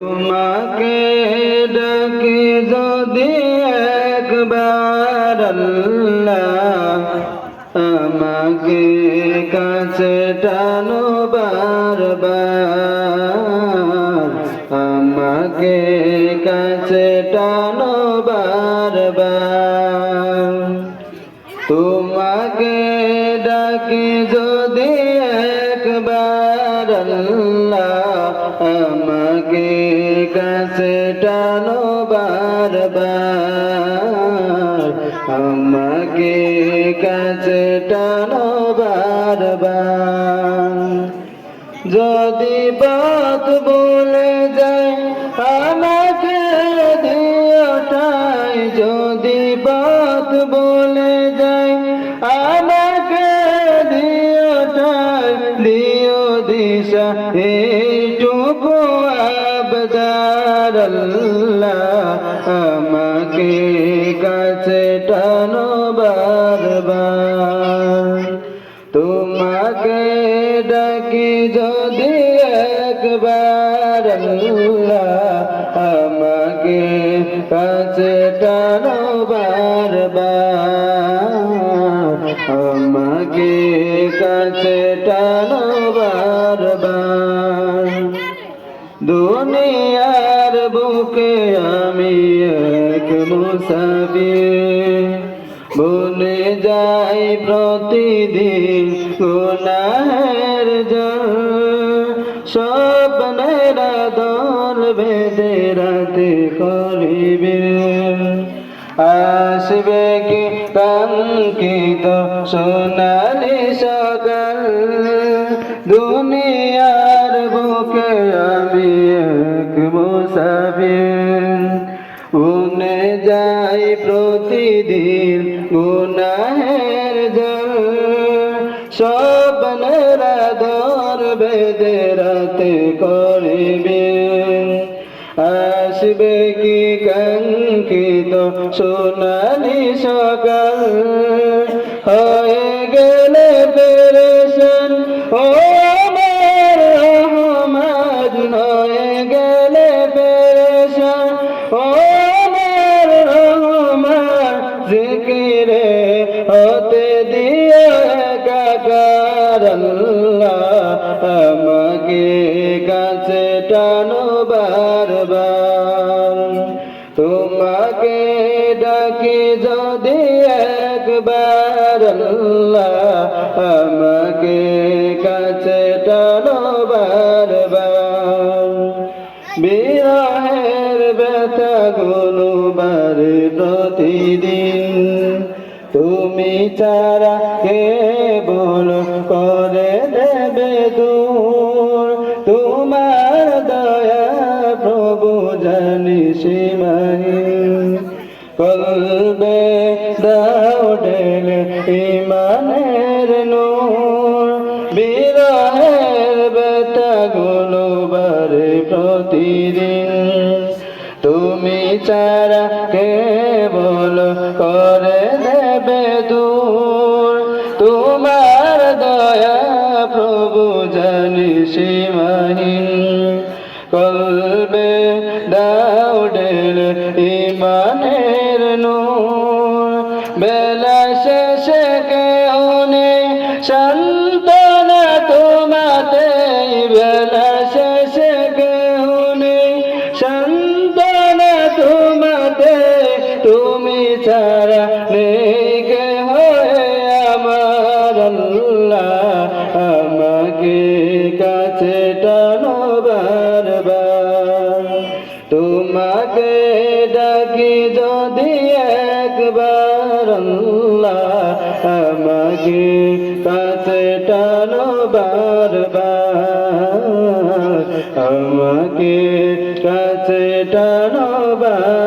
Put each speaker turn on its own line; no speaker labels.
তোমাকে ডাকি যদি একবার আল্লাহ, আমাকে কাছে টানো বারবার, আমাকে কাছে টানো বারবার। তোমাকে ডাকি যদি একবার আল্লাহ, আমাকে কাছে টানো বারবার, আমাকে কাছে টানো বারবার। যদি বাত বলে যায় আমাকে দিও ঠাই, যদি বাত বলে যায় আমাকে দিও ঠাই, দিও দিশা এইটুকু আবদার আল্লাহ, আমাকে কাছে টানো বারবার। তোমাকে ডাকি যদি একবার আল্লাহ, আমাকে কাছে টানো বারবার, আমাকে কাছে টানো বারবার। দুনিয়ার বুকে আমি এক মুসাফির, বনে যাই প্রতিদিন গুনাহের জল, স্বপ্নের দল বেঁধে রাতে করিবে, আসবে কি কাঙ্ক্ষিত সোনালি সকাল। দুনিয়ার বুকে আমি এক মুসাফির, বনে যাই প্রতিদিন গুনাহের জল, স্বপ্নের দর বেঁধে রাতে করিবে, আসবে কি কাঙ্ক্ষিত সোনালি সকাল। হয়ে গেলে পেরেশান ও আমার রহমান, হয়ে গেলে পেরেশান ও আমার রহমান, জিকিরে হতে দিও একাকার আল্লাহ, আমাকে কাছে টানো বারবার। তোমাকে ডাকি যদি একবার আল্লাহ, আমাকে কাছে টানো বারবার। বিরহের ব্যথা গুনবার প্রতিদিন, তুমি ছাড়া কে বলো করে দেবে দূর, তোমার দয়া প্রভু জানি সীমাহীন। কলবে দাও ঢেলে ইমানের নূর, বিরহের ব্যথা গুনবার প্রতিদিন, তুমি ছাড়া কে বলো করে দেবে দূর, তোমার দয়া প্রভু জানি সীমাহীন। কলবে দাও ঢেলে ইমানের নূর, বেলা শেষে কেউ নেই সান্ত্বনা তোমাতে, বেলা শেষে কেউ নেই সান্ত্বনা তোমাতে, তুমি ছাড়া নেই কেহ আমার আল্লাহ, আমাকে কাছে টানো বারবার। তোমাকে ডাকি যদি একবার আল্লাহ, আমাকে কাছে টানো বারবার, আমাকে কাছে টানো বারবার।